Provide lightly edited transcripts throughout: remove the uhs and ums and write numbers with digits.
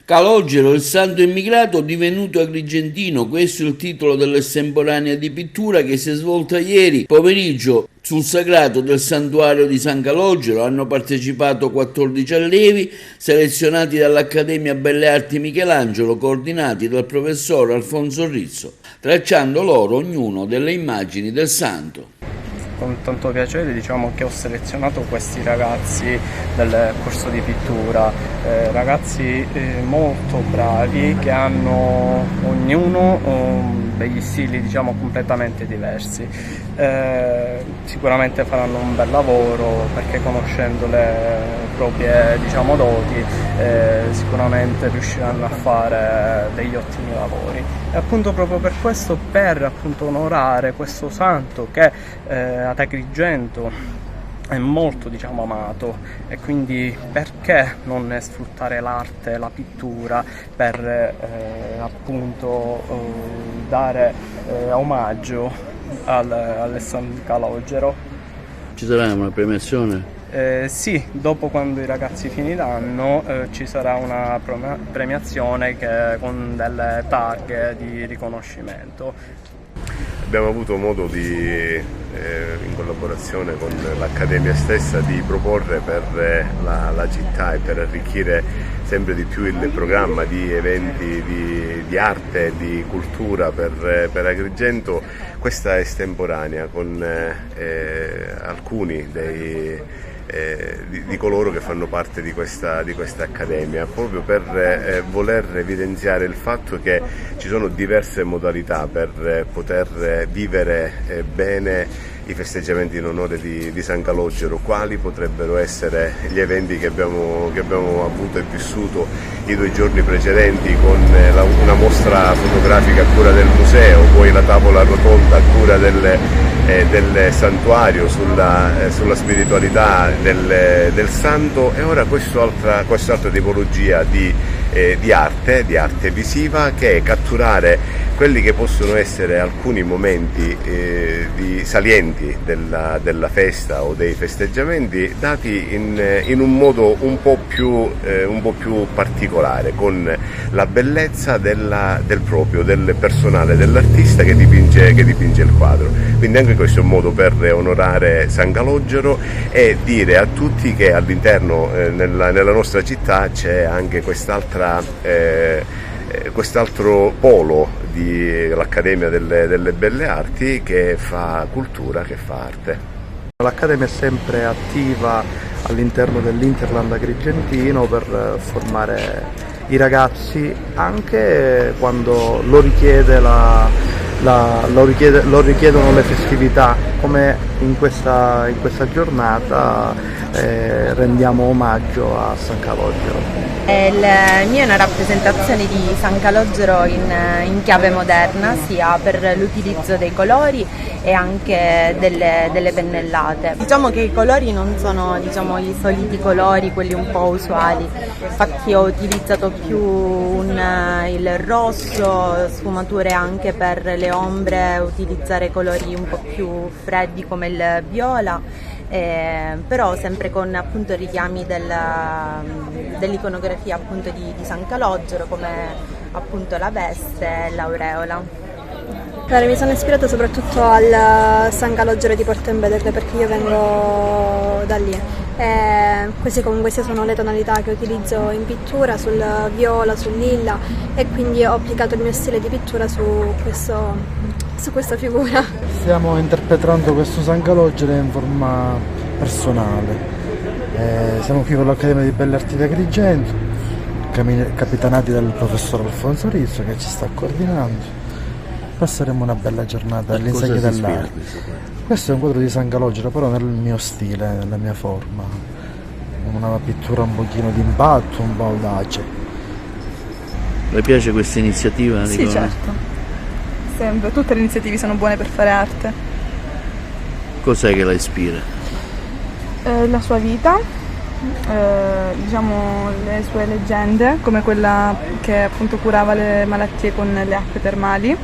Calogero, il santo immigrato divenuto agrigentino, questo è il titolo dell'estemporanea di pittura che si è svolta ieri pomeriggio sul sagrato del santuario di San Calogero. Hanno partecipato 14 allievi selezionati dall'Accademia Belle Arti Michelangelo, coordinati dal professor Alfonso Rizzo, tracciando loro ognuno delle immagini del santo. Con tanto piacere che ho selezionato questi ragazzi del corso di pittura, ragazzi molto bravi che hanno ognuno degli stili completamente diversi. Sicuramente faranno un bel lavoro perché conoscendo le proprie doti sicuramente riusciranno a fare degli ottimi lavori. E appunto proprio per questo, per onorare questo santo che ad Agrigento è molto amato, e quindi perché non sfruttare l'arte, la pittura per dare omaggio al San Calogero. Ci sarà una premiazione? Sì, dopo quando i ragazzi finiranno ci sarà una premiazione con delle targhe di riconoscimento. Abbiamo avuto modo in collaborazione con l'Accademia stessa, di proporre per la città e per arricchire sempre di più il programma di eventi di arte e di cultura per Agrigento questa estemporanea con alcuni di coloro che fanno parte di questa accademia, proprio per voler evidenziare il fatto che ci sono diverse modalità per poter vivere bene i festeggiamenti in onore di San Calogero. Quali potrebbero essere gli eventi che abbiamo avuto e vissuto i 2 giorni precedenti, con una mostra fotografica a cura del museo, poi la tavola rotonda a cura del santuario sulla spiritualità del santo, e ora quest'altra tipologia di arte visiva, che è catturare quelli che possono essere alcuni momenti salienti della festa o dei festeggiamenti, dati in un modo un po' più particolare, con la bellezza del personale dell'artista che dipinge il quadro. Quindi anche questo è un modo per onorare San Calogero e dire a tutti che all'interno nella nostra città c'è anche quest'altro polo dell'Accademia delle Belle Arti, che fa cultura, che fa arte. L'Accademia è sempre attiva all'interno dell'Interland agrigentino per formare i ragazzi, anche quando lo richiedono le festività, come in questa giornata rendiamo omaggio a San Calogero. Il mio è una rappresentazione di San Calogero in chiave moderna, sia per l'utilizzo dei colori e anche delle pennellate. Diciamo che i colori non sono i soliti colori, quelli un po' usuali, infatti ho utilizzato più il rosso, sfumature anche per le ombre, utilizzare colori un po' più freddi come il viola. Però sempre con appunto richiami dell'iconografia appunto di San Calogero, come appunto la veste e l'aureola. Allora, mi sono ispirata soprattutto al San Calogero di Porto Empedocle, perché io vengo da lì. Queste sono le tonalità che utilizzo in pittura, sul viola, sul lilla, e quindi ho applicato il mio stile di pittura su questa figura. Stiamo interpretando questo San Calogero in forma personale. Siamo qui con l'Accademia di Belle Arti di Agrigento, capitanati dal professor Alfonso Rizzo, che ci sta coordinando. Passeremo una bella giornata all'insegna dell'arte. Questo è un quadro di San Calogero, però nel mio stile, nella mia forma, una pittura un pochino di impatto, un po' audace. Le piace questa iniziativa? Sì, certo. Sempre, tutte le iniziative sono buone per fare arte. Cos'è che la ispira? La sua vita, le sue leggende, come quella che appunto curava le malattie con le acque termali,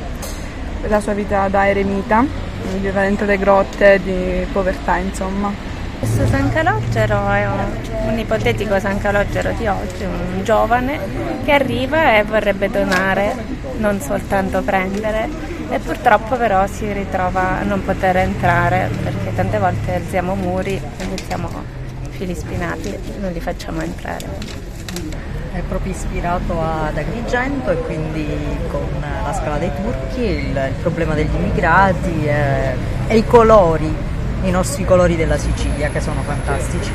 la sua vita da eremita, viveva dentro le grotte di povertà, insomma. Questo San Calogero è un ipotetico San Calogero di oggi, un giovane che arriva e vorrebbe donare, non soltanto prendere, e purtroppo però si ritrova a non poter entrare perché tante volte alziamo muri e mettiamo fili spinati e non li facciamo entrare. È proprio ispirato ad Agrigento e quindi con la Scala dei Turchi, il problema degli immigrati e i colori, i nostri colori della Sicilia che sono fantastici.